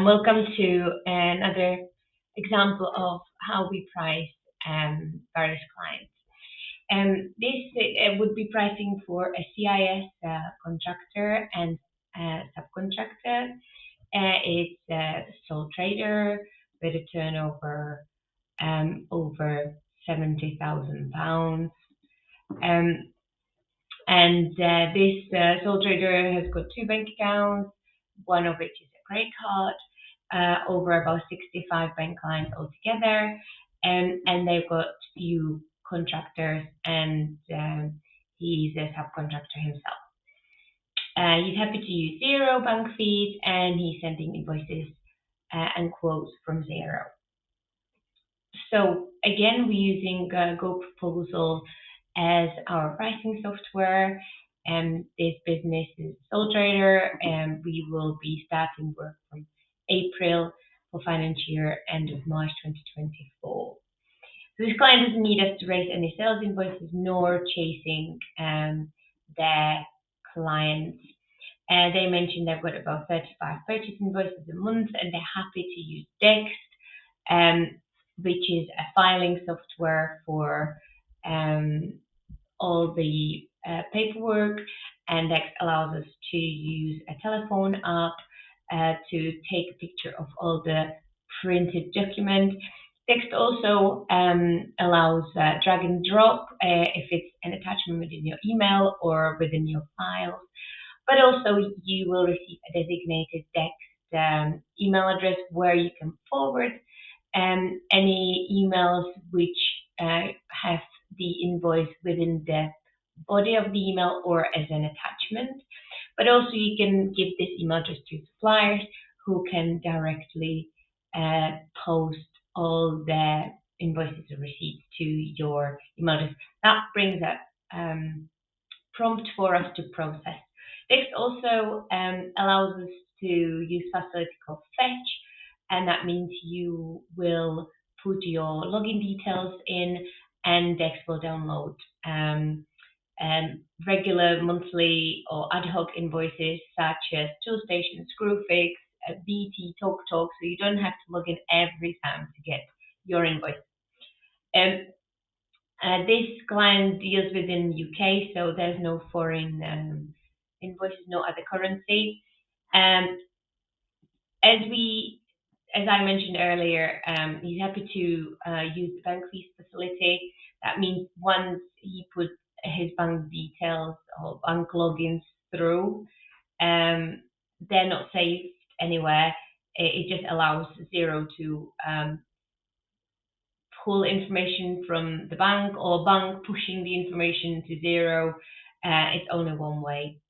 welcome to another example of how we price various clients. This would be pricing for a CIS contractor and subcontractor. It's a sole trader with a turnover over £70,000. This sole trader has got two bank accounts, one of which is a credit card, over about 65 bank clients altogether, and they've got few contractors, and he's a subcontractor himself. He's happy to use XERO bank feeds, and he's sending invoices and quotes from XERO. So again, we're using GoProposal as our pricing software. This business is sole trader, and we will be starting work from April for financial year end of March 2024. So this client doesn't need us to raise any sales invoices nor chasing their clients. They mentioned they've got about 35 purchase invoices a month, and they're happy to use Dext, which is a filing software for all the paperwork, and Dext allows us to use a telephone app to take a picture of all the printed documents. Dext also allows drag and drop if it's an attachment within your email or within your files, but also you will receive a designated Dext email address where you can forward any emails which have the invoice within the body of the email or as an attachment. But also you can give this email address to suppliers who can directly post all the invoices and receipts to your email address. That brings a prompt for us to process. Dext also allows us to use facility called Fetch, and that means you will put your login details in, and Dext will download regular, monthly, or ad hoc invoices such as Toolstation, Screwfix, BT, TalkTalk, so you don't have to log in every time to get your invoice. This client deals within the UK, so there's no foreign invoices, no other currency. As I mentioned earlier, he's happy to use the bank fees facility. That means once he puts his bank details or bank logins through, they're not saved anywhere. It just allows XERO to pull information from the bank, or bank pushing the information to XERO. It's only one way.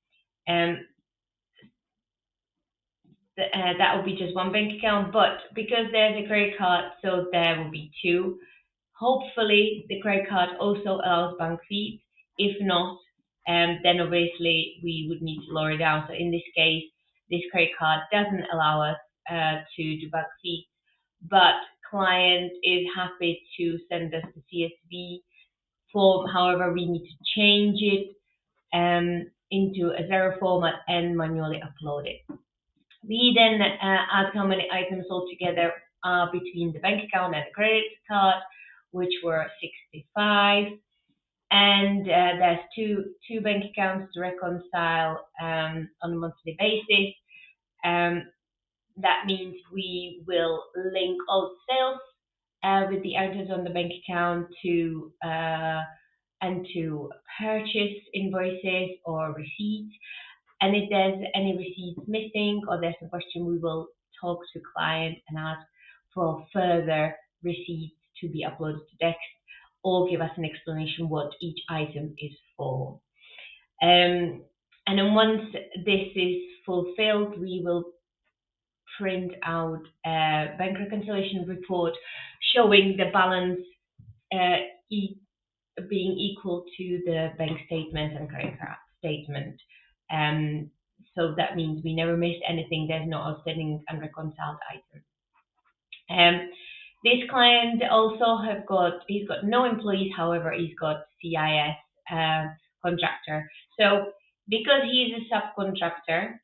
That will be just one bank account, but because there's a credit card, so there will be two. Hopefully the credit card also allows bank feeds. If not, then obviously we would need to lower it down. So in this case, this credit card doesn't allow us to do bank feeds, but client is happy to send us the CSV form. However, we need to change it into a XERO format and manually upload it. We then add how many items altogether are between the bank account and the credit card, which were 65. And there's two bank accounts to reconcile on a monthly basis. That means we will link all sales with the items on the bank account to purchase invoices or receipts. And if there's any receipts missing or there's a question, we will talk to client and ask for further receipts to be uploaded to Dext, or give us an explanation what each item is for. And then once this is fulfilled, we will print out a bank reconciliation report showing the balance being equal to the bank statement and credit card statement. So that means we never miss anything. There's no outstanding unreconciled item. This client also he's got no employees, however, he's got CIS contractor. So because he's a subcontractor,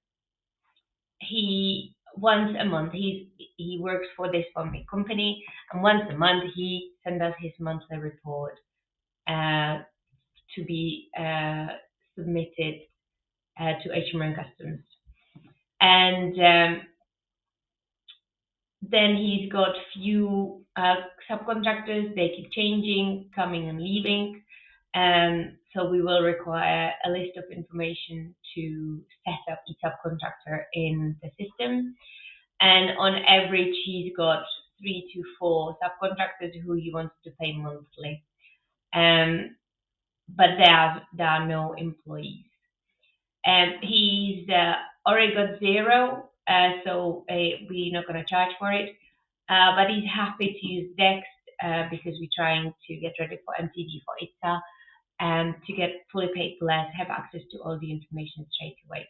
he once a month. He works for this farming company, and once a month he sends us his monthly report to be submitted to HMR Customs. And then he's got few subcontractors. They keep changing, coming and leaving. So we will require a list of information to set up each subcontractor in the system. And on average, he's got 3 to 4 subcontractors who he wants to pay monthly. But there are no employees. He's already got XERO, so we're not going to charge for it. But he's happy to use Dex because we're trying to get ready for MTD for ITSA and to get fully paperless, have access to all the information straight away.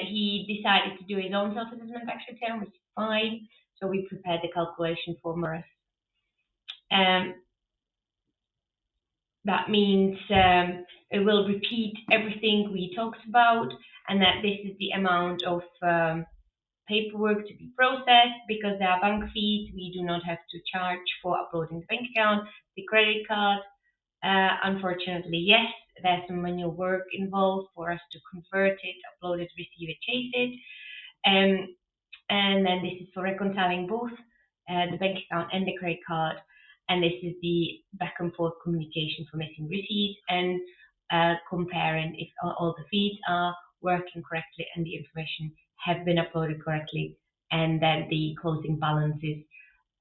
He decided to do his own self-assessment tax return, which is fine. So we prepared the calculation for Morris. That means it will repeat everything we talked about, and that this is the amount of paperwork to be processed. Because there are bank fees, we do not have to charge for uploading the bank account, the credit card. Unfortunately, yes, there's some manual work involved for us to convert it, upload it, receive it, chase it. And then this is for reconciling both the bank account and the credit card. And this is the back and forth communication for missing receipts and comparing if all the feeds are working correctly and the information have been uploaded correctly, and that the closing balances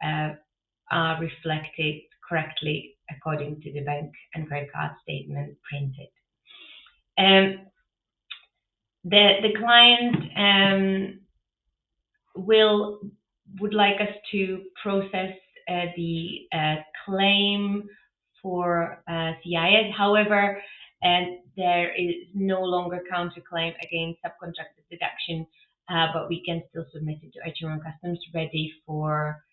are reflected correctly according to the bank and credit card statement printed. The client would like us to process the claim for CIS. However, there is no longer counterclaim against subcontractor deduction, but we can still submit it to HMR Customs ready for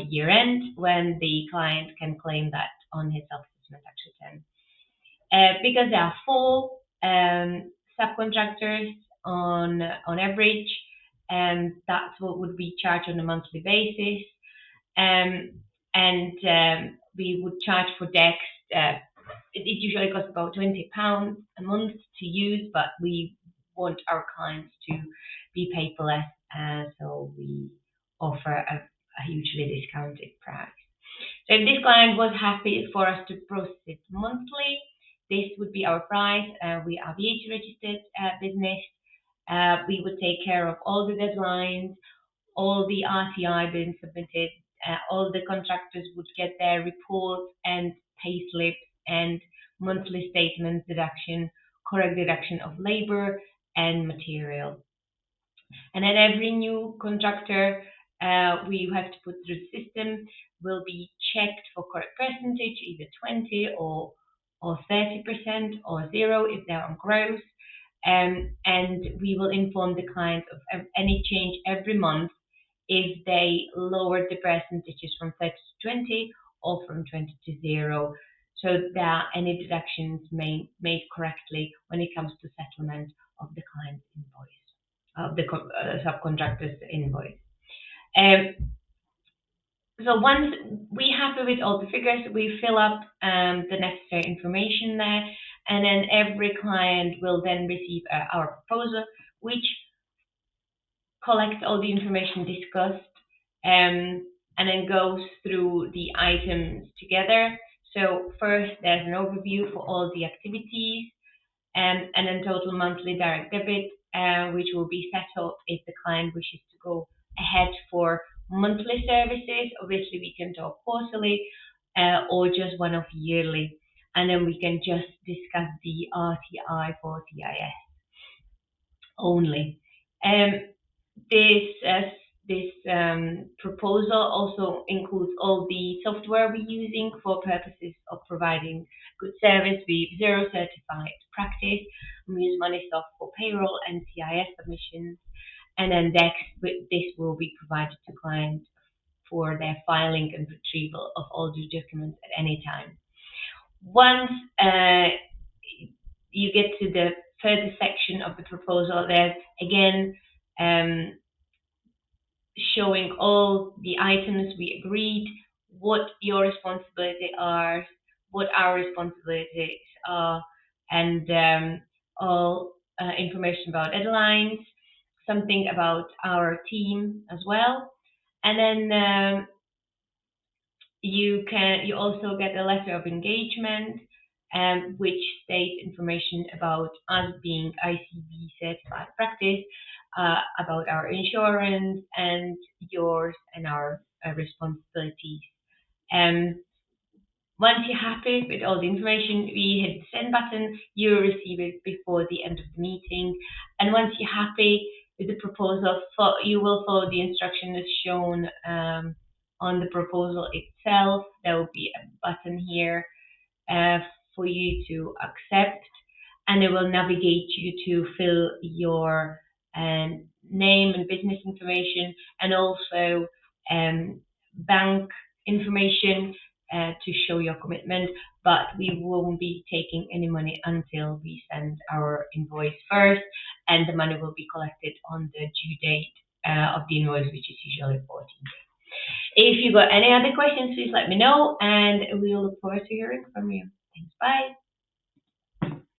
year end, when the client can claim that on his self-assessment tax return. Because there are 4 subcontractors on average, and that's what would be charged on a monthly basis. We would charge for Dex. It usually costs about £20 a month to use, but we want our clients to be paperless, so we offer a hugely discounted price. So if this client was happy for us to process it monthly, this would be our price. We are VAT registered business. We would take care of all the deadlines, all the RTI being submitted, all the contractors would get their reports and pay slips and monthly statements deduction, correct deduction of labor and material. And then every new contractor we have to put through the system will be checked for correct percentage, either 20 or 30% or 0 if they're on gross. And we will inform the client of any change every month if they lowered the percentages from 30 to 20 or from 20 to 0. So there are any deductions made correctly when it comes to settlement of the client's invoice, of the subcontractor's invoice. So once we're happy with all the figures, we fill up the necessary information there, and then every client will then receive our proposal, which collects all the information discussed and then goes through the items together. So first, there's an overview for all the activities, and then total monthly direct debit, which will be set up if the client wishes to go ahead for monthly services. Obviously, we can talk quarterly or just one-off yearly, and then we can just discuss the RTI for CIS only. This proposal also includes all the software we're using for purposes of providing good service. We've XERO certified practice. We use MoneySoft for payroll and CIS submissions, and then Dex. This will be provided to clients for their filing and retrieval of all the documents at any time. Once you get to the further section of the proposal, there's again showing all the items we agreed, what your responsibility are, what our responsibilities are, and all information about deadlines, something about our team as well. And then you also get a letter of engagement, which states information about us being ICB certified practice, about our insurance and yours and our responsibilities. Um, Once you're happy with all the information, we hit the send button. You receive it before the end of the meeting. And once you're happy with the proposal, you will follow the instructions shown on the proposal itself. There will be a button here uh, for you to accept, and it will navigate you to fill your name and business information, and also bank information to show your commitment. But we won't be taking any money until we send our invoice first, and the money will be collected on the due date of the invoice, which is usually 14 days. If you got any other questions, please let me know, and we'll look forward to hearing from you. Thanks. Bye.